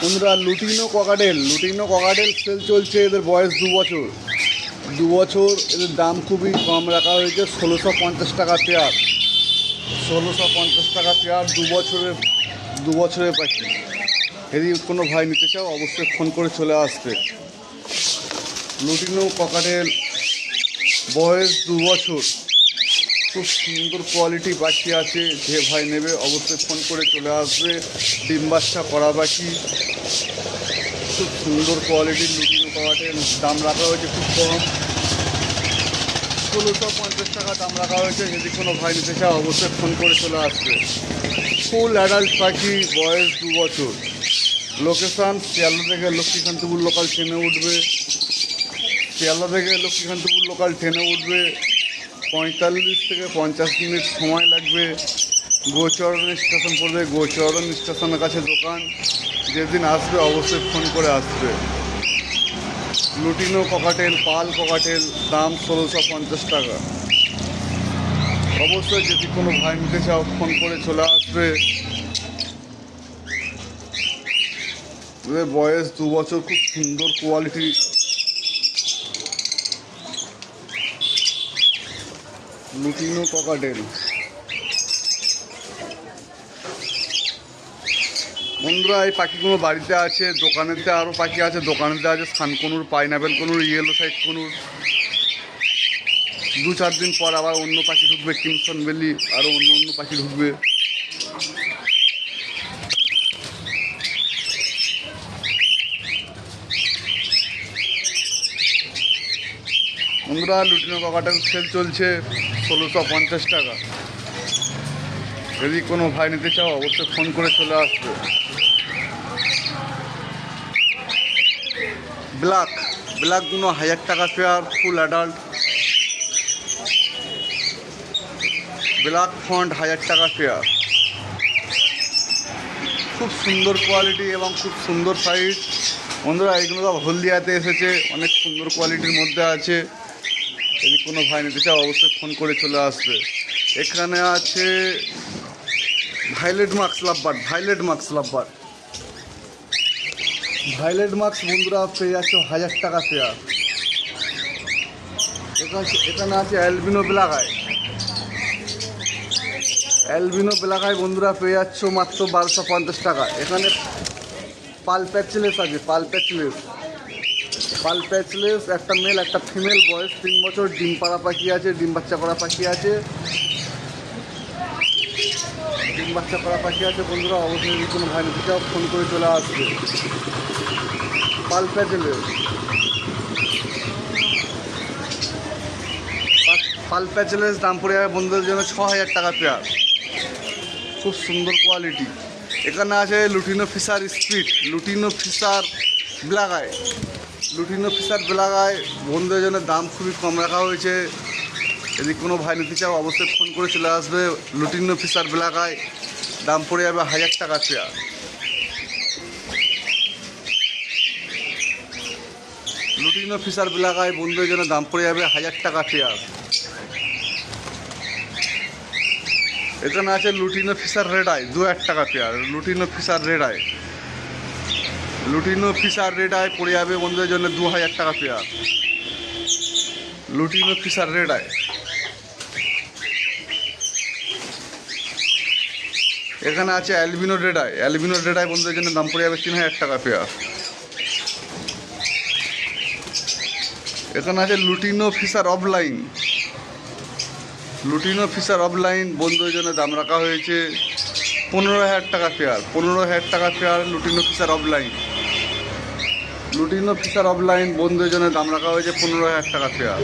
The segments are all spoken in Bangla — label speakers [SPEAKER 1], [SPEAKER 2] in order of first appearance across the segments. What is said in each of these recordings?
[SPEAKER 1] বন্ধুরা লুটিনো ককাটেল সেল চলছে। এদের বয়স 2 বছর। 2 বছর। এদের দাম খুবই কম রাখা হয়েছে, 1650 টাকা পেয়ার। 1650 টাকা পেয়ার। 2 বছরের পাখি। যদি কোনো ভাই নিতে চাও অবশ্যই ফোন করে চলে আসবে। লুটিনো ককাটেল, বয়স 2 বছর। খুব সুন্দর কোয়ালিটি পাখি আছে। যে ভাই নেবে অবশ্যই ফোন করে চলে আসবে। ডিম বাচ্চা করা পাখি, খুব সুন্দর কোয়ালিটির লুটিনো ককাটেল। দাম রাখা হয়েছে খুব কম, 1650 টাকা দাম রাখা হয়েছে। যদি কোনো ভাই নিতে চাও অবশ্যই ফোন করে চলে আসবে। ফুল অ্যাডাল্ট পাখি, বয়স 2 বছর। লোকেশান শিয়ালদা থেকে লক্ষ্মীকান্তপুর লোকাল ট্রেনে উঠবে। শিয়ালদা থেকে লক্ষ্মীকান্তপুর লোকাল ট্রেনে উঠবে। 45 থেকে 50 মিনিট সময় লাগবে। গোচরণ স্টেশন পড়বে। গোচরণ স্টেশনের কাছে দোকান। যেদিন আসবে অবশ্যই ফোন করে আসবে। লুটিনো ককাটেল, পাল ককাটেল, দাম 1650 টাকা। অবশ্যই যদি কোনো ভাই নিতে চাও ফোন করে চলে আসবে। বয়স 2 বছর। খুব সুন্দর কোয়ালিটি লুটিনো ককাটেল। বন্ধুরা এই পাখিগুলো বাড়িতে আছে, দোকানেতে আরও পাখি আছে। দোকানেতে আছে sun conure, pineapple conure, yellow side conure. 2-4 দিন পর আবার অন্য পাখি ঢুকবে, ক্রিমসন বেলি, আরও অন্য পাখি ঢুকবে। বন্ধুরা লুটিনো ককাটেল সেল চলছে 1650 টাকা। যদি কোনো ভাই নিতে চাও অবশ্যই ফোন করে চলে আসবে। ব্ল্যাকগুলো 1000 টাকা pair, full adult. Black font 1000 টাকা পেয়ার। খুব সুন্দর কোয়ালিটি এবং খুব সুন্দর সাইজ। বন্ধুরা এইগুলো সব হলদিয়াতে এসেছে, অনেক সুন্দর কোয়ালিটির মধ্যে আছে। যদি কোনো ভাই নিতে চাও অবশ্যই ফোন করে চলে আসবে। এখানে আছে violate mask lovebird. Violate mask বন্ধুরা পেয়ে যাচ্ছ 1000 টাকা পেয়ার। এখানে আছে অ্যালবিনো ব্ল্যাক আই বন্ধুরা পেয়ে যাচ্ছ মাত্র 1250 টাকা। এখানে পাল প্যাচলেস আছে, পাল প্যাচলেস একটা মেল একটা ফিমেল, বয়স 3 বছর। ডিম পাড়া পাখি আছে, ডিম বাচ্চা করা পাখি আছে। বন্ধুরা অবশ্যই যদি কোনো ভাই নিতে চাও ফোন করে চলে আসবে। পাল প্যাচলেস দাম পড়ে যাবে বন্ধুদের জন্য 6000 টাকা পেয়ার। খুব সুন্দর কোয়ালিটি। এখানে আছে lutino Fischer speed, lutino Fischer black eye বন্ধুদের জন্য দাম খুবই কম রাখা হয়েছে। যদি কোনো ভাই নিতে চাও অবশ্যই ফোন করে চলে আসবে। লুটিনো ফিশার ব্ল্যাক আই দাম পড়ে যাবে 1000 টাকা pair. Lutino Fischer black eye বন্ধুদের জন্য দাম পড়ে যাবে 1000 টাকা পেয়ার। এখানে আছে লুটিনো ফিশার রেড আই, 2000 টাকা pair. Lutino Fischer red eye পড়ে যাবে বন্ধুদের জন্য 2000 টাকা pair. Lutino Fischer red eye. এখানে আছে অ্যালবিনো রেড আই বন্ধুদের জন্য দাম পড়ে যাবে 3000 টাকা পেয়ার। এখানে আছে লুটিনো ফিশার অফলাইন বন্ধুদের জন্য দাম রাখা হয়েছে 15000 টাকা পেয়ার। লুটিনো ফিশার অফলাইন বন্ধুদের জন্য দাম রাখা হয়েছে 15000 টাকা পেয়ার।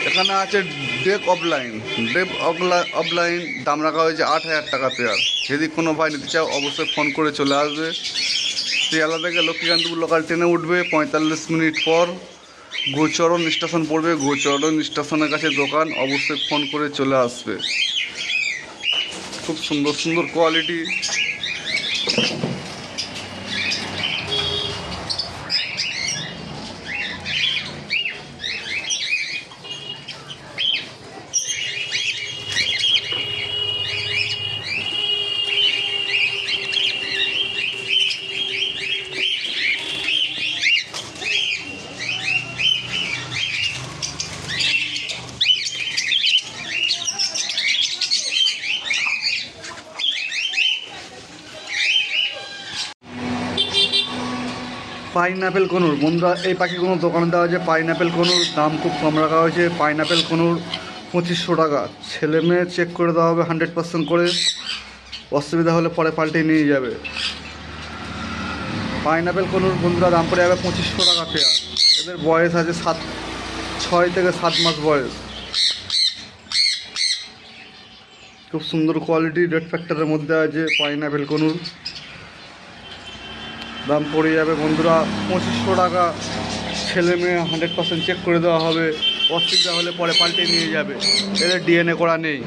[SPEAKER 1] এখানে আছে ডেপ অফলাইন দাম রাখা হয়েছে 8000 টাকা পেয়ার। যদি কোনো ভাই নিতে চাও অবশ্যই ফোন করে চলে আসবে। শিয়ালদা থেকে লক্ষ্মীকান্তপুর লোকাল ট্রেনে উঠবে। 45 মিনিট পর গোচরণ স্টেশন পড়বে। গোচরণ স্টেশনের কাছে দোকান। অবশ্যই ফোন করে চলে আসবে। খুব সুন্দর কোয়ালিটি। পাইনঅ্যাপেল কনুর বন্ধুরা, এই পাখিগুলো দোকানে দেওয়া হয়েছে। পাইনঅ্যাপেল কনুর দাম খুব কম রাখা হয়েছে। পাইনঅ্যাপেল কনুর 2500 টাকা। ছেলে মেয়ে চেক করে দেওয়া হবে 100% করে। অসুবিধা হলে পরে পাল্টে নিয়ে যাবে। পাইনঅ্যাপেল কনুর বন্ধুরা দাম পড়ে যাবে 2500 টাকা পেয়ার। এদের বয়স আছে 6 থেকে 7 মাস বয়স। খুব সুন্দর কোয়ালিটি, রেড ফ্যাক্টরের মধ্যে আছে পাইনঅ্যাপেল কনুর। দাম পড়ে যাবে বন্ধুরা 2500 টাকা। ছেলে মেয়ে 100% চেক করে দেওয়া হবে। অসুবিধা হলে পরে পাল্টে নিয়ে যাবে। এদের ডিএনএ করা নেই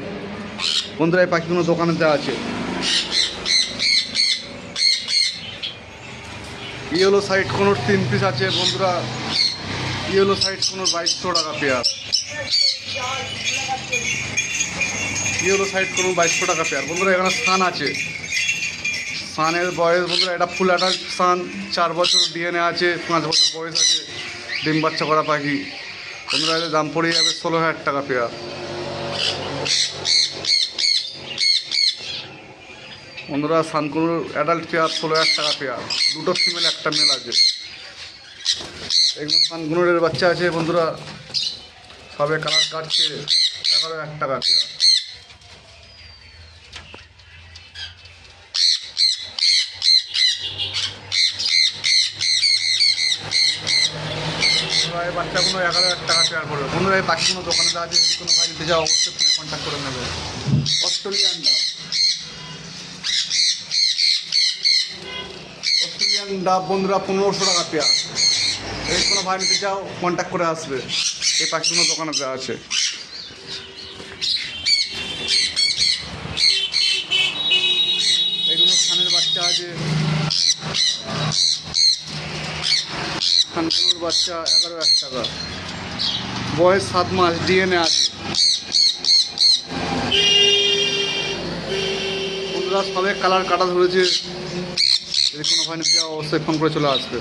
[SPEAKER 1] বন্ধুরা। এই পাখিগুলো দোকানে দেওয়া আছে। ইয়েলো সাইড কোনোর 3 পিস আছে বন্ধুরা। ইয়েলো সাইড কোনোর 2200 টাকা পেয়ার। ইয়েলো সাইড কোনো 2200 টাকা পেয়ার বন্ধুরা। এখানে সান আছে। সানের বয়স বন্ধুরা, এটা ফুল অ্যাডাল্ট সান। 4 বছর ডিএনএ আছে, 5 বছর বয়স আছে। ডিম বাচ্চা করা পাখি বন্ধুরা। এদের দাম পড়ে যাবে 16,000 টাকা পেয়ার। বন্ধুরা সানকুনুর অ্যাডাল্ট পেয়ার 16,000 টাকা পেয়ার। দুটো ফিমেল, একটা মেল আছে। এগুলো সানকুনুরের বাচ্চা আছে বন্ধুরা। সবে কালার কাটছে। 11,000 টাকা পেয়ার। এই বাচ্চাগুলো 11,000 টাকা পেয়ার পড়বে বন্ধুরা। এই পাখিগুলো দোকানে দেওয়া আছে। যদি কোনো ভাই নিতে যাও অবশ্যই ফোনে কন্ট্যাক্ট করে নেবে। অস্ট্রেলিয়ান ডাব। অস্ট্রেলিয়ান ডাব বন্ধুরা 1500 টাকা পেয়ার। এই কোনো ভাই নিতে চাও কন্ট্যাক্ট করে আসবে। এই পাখিগুলো দোকানে দেওয়া আছে। এইগুলো খানের বাচ্চা আছে। খানকুনুর বাচ্চা 11,000 টাকা। বয়স 7 মাস, ডিএনএ আছে বন্ধুরা। সবে কালার কাটা ধরেছে। যদি কোনো ভাই নিতে চাও অবশ্যই ফোন করে চলে আসবে।